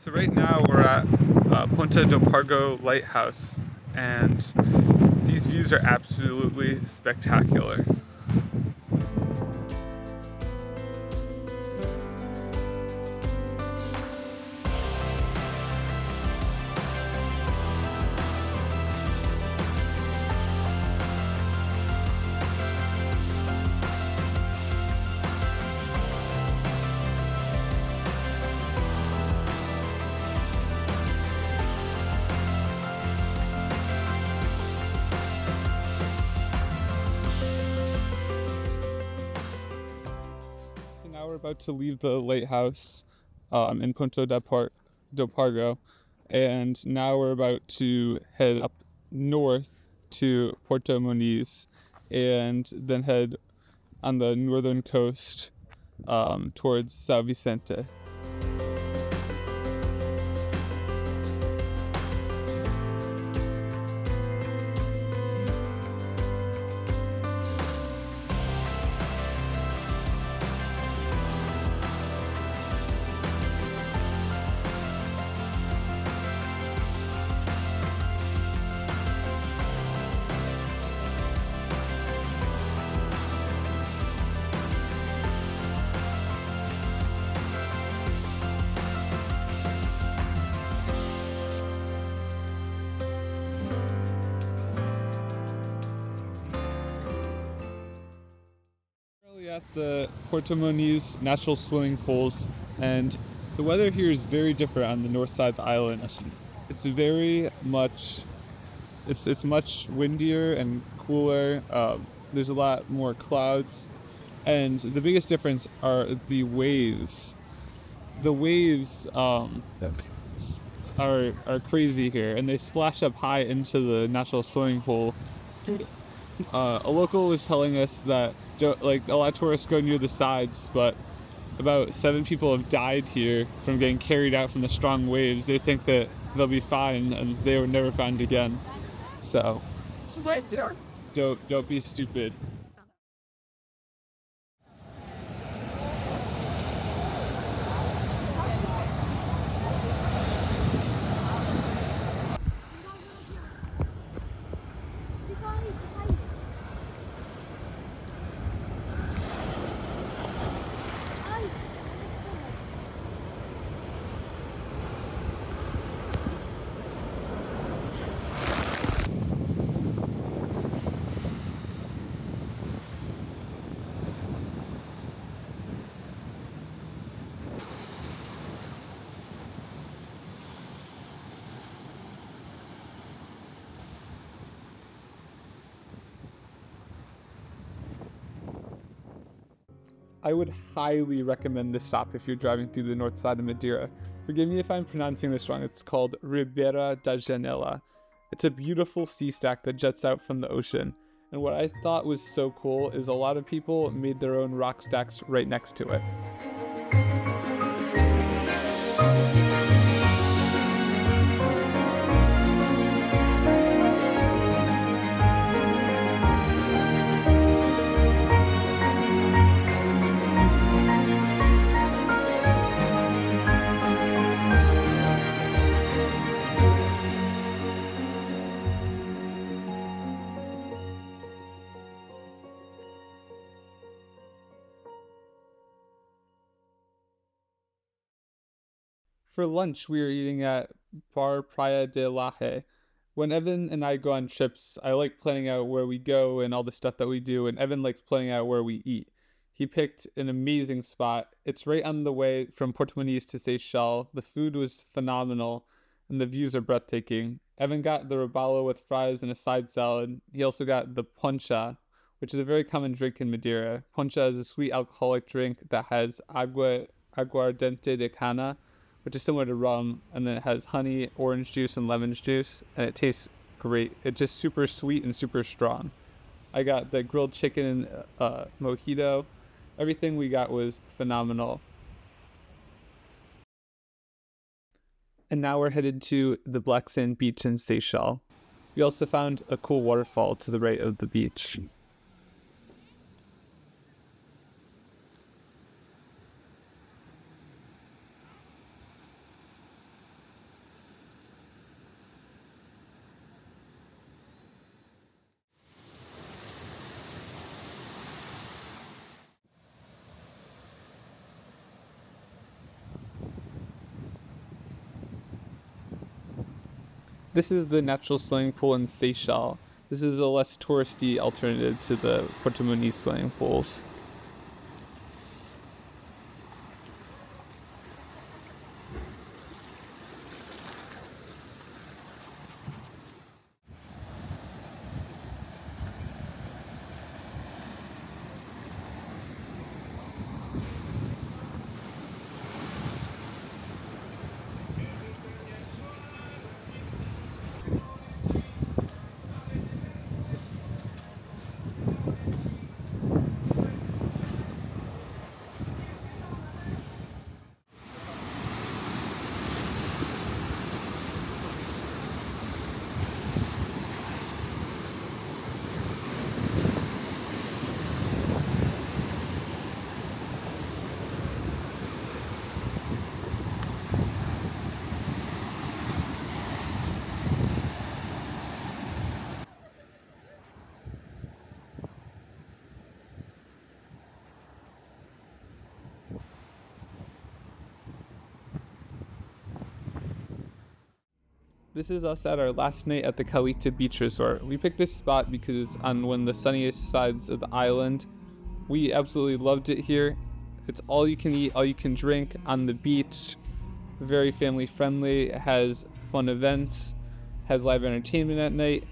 So right now we're at Ponta do Pargo Lighthouse, and these views are absolutely spectacular. Now we're about to leave the lighthouse in Ponta do Pargo, and now we're about to head up north to Porto Moniz, and then head on the northern coast towards São Vicente. At the Porto Moniz Natural Swimming Pools, and the weather here is very different on the north side of the island. It's very much, it's much windier and cooler. There's a lot more clouds, and the biggest difference are the waves. The waves are crazy here, and they splash up high into the natural swimming pool. A local was telling us that like a lot of tourists go near the sides, but about 7 people have died here from getting carried out from the strong waves. They think that they'll be fine and they were never found again. So don't be stupid. I would highly recommend this stop if you're driving through the north side of Madeira. Forgive me if I'm pronouncing this wrong. It's called Ribeira da Janela. It's a beautiful sea stack that jets out from the ocean. And what I thought was so cool is a lot of people made their own rock stacks right next to it. For lunch, we were eating at Praia da Laje. When Evan and I go on trips, I like planning out where we go and all the stuff that we do, and Evan likes planning out where we eat. He picked an amazing spot. It's right on the way from Porto Moniz to Seixal. The food was phenomenal, and the views are breathtaking. Evan got the robalo with fries and a side salad. He also got the poncha, which is a very common drink in Madeira. Poncha is a sweet alcoholic drink that has aguardiente de cana, which is similar to rum, and then it has honey, orange juice, and lemon juice, and it tastes great. It's just super sweet and super strong. I got the grilled chicken and mojito. Everything we got was phenomenal. And now we're headed to the Black Sand Beach in Seixal. We also found a cool waterfall to the right of the beach. This is the natural swimming pool in Seixal. This is a less touristy alternative to the Porto Moniz swimming pools. This is us at our last night at the Calheta Beach Resort. We picked this spot because it's on one of the sunniest sides of the island. We absolutely loved it here. It's all you can eat, all you can drink on the beach. Very family friendly. It has fun events, has live entertainment at night.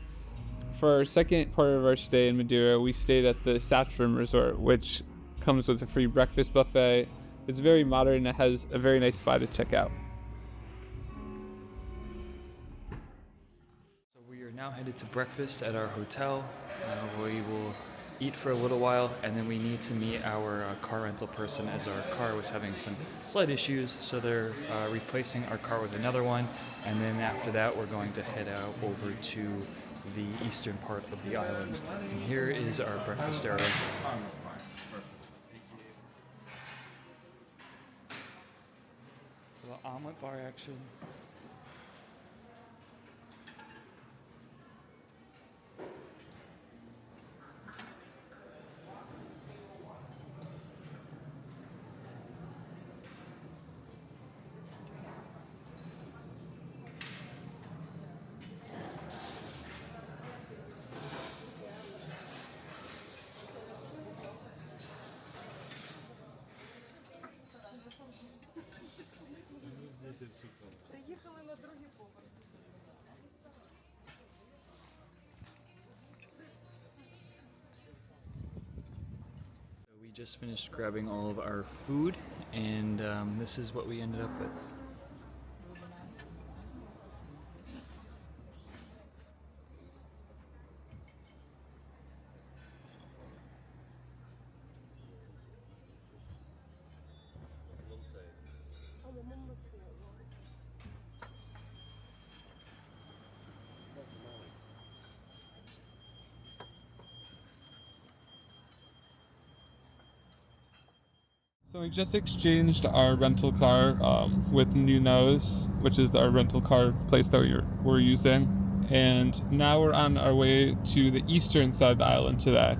For our second part of our stay in Madeira, we stayed at the Saccharum Resort, which comes with a free breakfast buffet. It's very modern and it has a very nice spot to check out. Now headed to breakfast at our hotel. We will eat for a little while, and then we need to meet our car rental person, as our car was having some slight issues, so they're replacing our car with another one, and then after that we're going to head out over to the eastern part of the island. And here is our breakfast area. A little omelet bar action. We just finished grabbing all of our food, and this is what we ended up with. So we just exchanged our rental car with New Nose, which is our rental car place that we're using. And now we're on our way to the eastern side of the island today.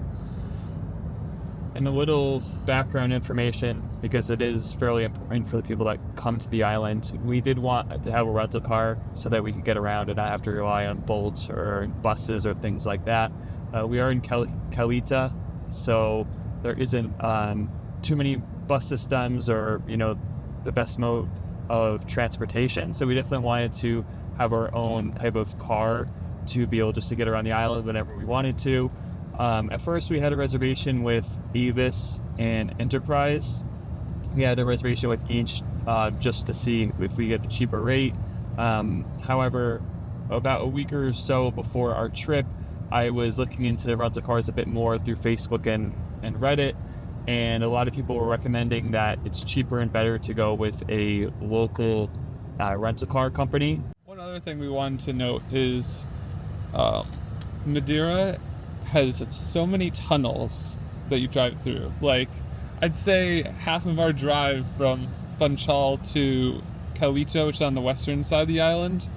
And a little background information, because it is fairly important for the people that come to the island. We did want to have a rental car so that we could get around and not have to rely on boats or buses or things like that. We are in Calheta, so there isn't too many bus systems or, the best mode of transportation. So we definitely wanted to have our own type of car to be able just to get around the island whenever we wanted to. At first we had a reservation with Avis and Enterprise. We had a reservation with each just to see if we get the cheaper rate. However, about a week or so before our trip, I was looking into rental cars a bit more through Facebook and Reddit, and a lot of people were recommending that it's cheaper and better to go with a local rental car company. One other thing we wanted to note is Madeira has so many tunnels that you drive through. Like, I'd say half of our drive from Funchal to Calheta, which is on the western side of the island,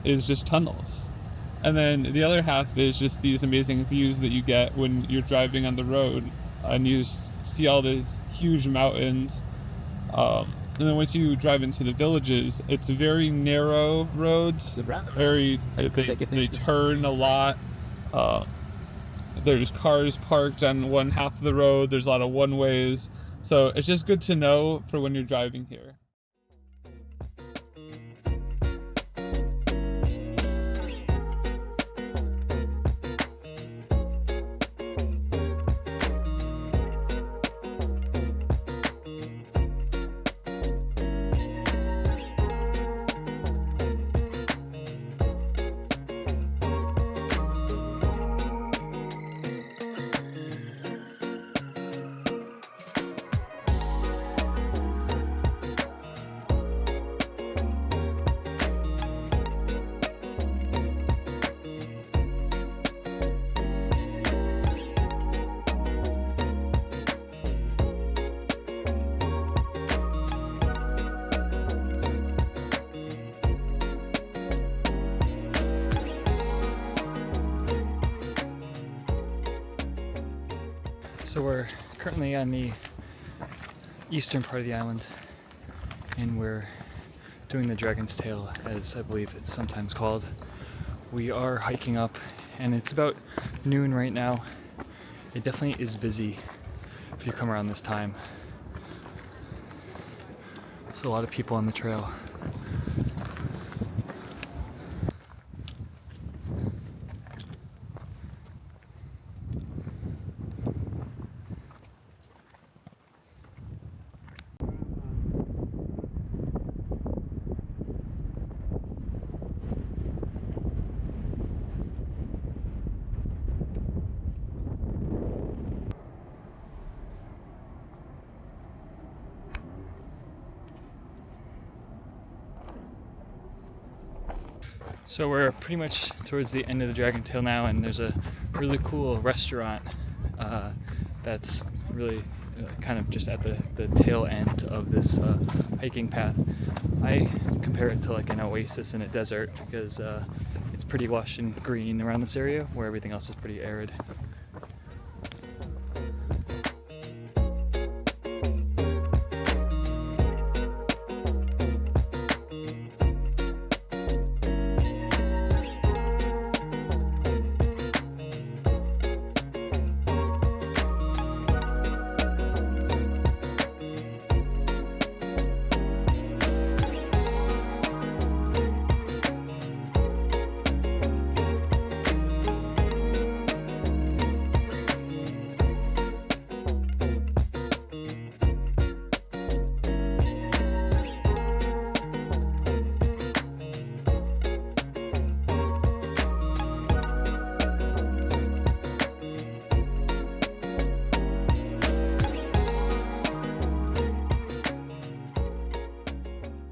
is just tunnels. And then the other half is just these amazing views that you get when you're driving on the road, and you see all these huge mountains. And then once you drive into the villages, it's very narrow roads. They turn a lot. There's cars parked on one half of the road. There's a lot of one-ways. So it's just good to know for when you're driving here. So we're currently on the eastern part of the island, and we're doing the Dragon's Tail, as I believe it's sometimes called. We are hiking up, and it's about noon right now. It definitely is busy if you come around this time. There's a lot of people on the trail. So we're pretty much towards the end of the Dragon Tail now, and there's a really cool restaurant that's really kind of just at the tail end of this hiking path. I compare it to like an oasis in a desert because it's pretty lush and green around this area where everything else is pretty arid.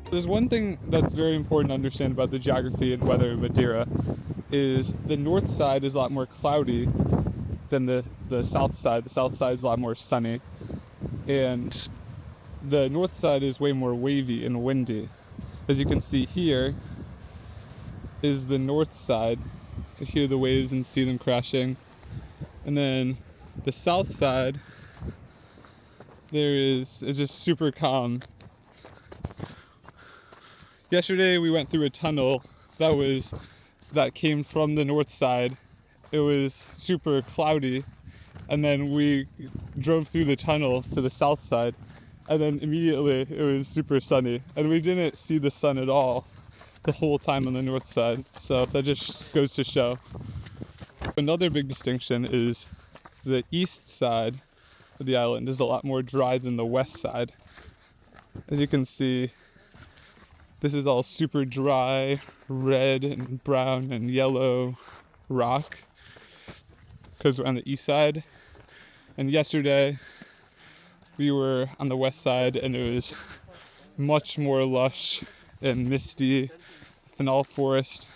There's one thing that's very important to understand about the geography and weather in Madeira is the north side is a lot more cloudy than the south side. The south side is a lot more sunny, and the north side is way more wavy and windy. As you can see here is the north side. You can hear the waves and see them crashing. And then the south side is just super calm. Yesterday we went through a tunnel that came from the north side. It was super cloudy, and then we drove through the tunnel to the south side, and then immediately it was super sunny, and we didn't see the sun at all the whole time on the north side. So that just goes to show. Another big distinction is the east side of the island is a lot more dry than the west side. As you can see, this is all super dry, red and brown and yellow rock because we're on the east side. And yesterday we were on the west side, and it was much more lush and misty. Phenol forest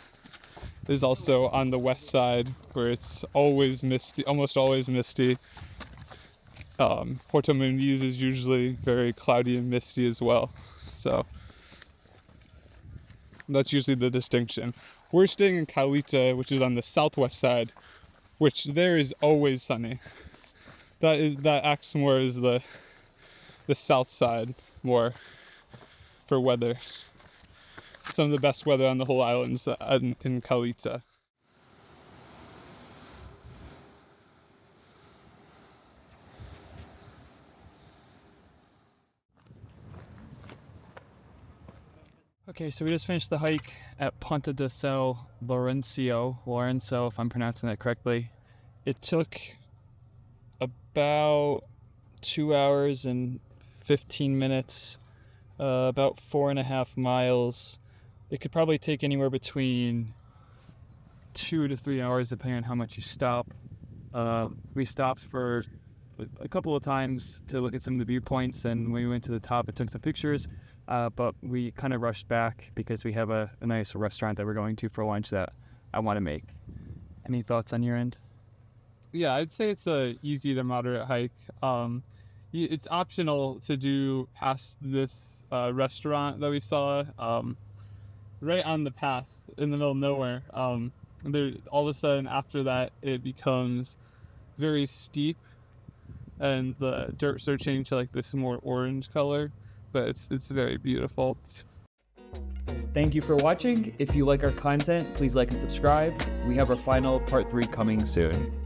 is also on the west side, where it's always misty, almost always misty. Porto Moniz is usually very cloudy and misty as well. So that's usually the distinction. We're staying in Calheta, which is on the southwest side, which there is always sunny. That acts more as the south side more. for weather. Some of the best weather on the whole islands in Calheta. Okay, so we just finished the hike at Ponta de São Lourenço, if I'm pronouncing that correctly. It took about 2 hours and 15 minutes, about 4.5 miles. It could probably take anywhere between 2 to 3 hours depending on how much you stop. We stopped for a couple of times to look at some of the viewpoints, and when we went to the top and took some pictures, but we kind of rushed back because we have a nice restaurant that we're going to for lunch that I want to make. Any thoughts on your end? Yeah, I'd say it's a easy to moderate hike. It's optional to do past this restaurant that we saw, right on the path in the middle of nowhere. There, all of a sudden after that, it becomes very steep, and the dirt starts changing to like this more orange color, but it's very beautiful. Thank you for watching. If you like our content, please like and subscribe. We have our final part 3 coming soon.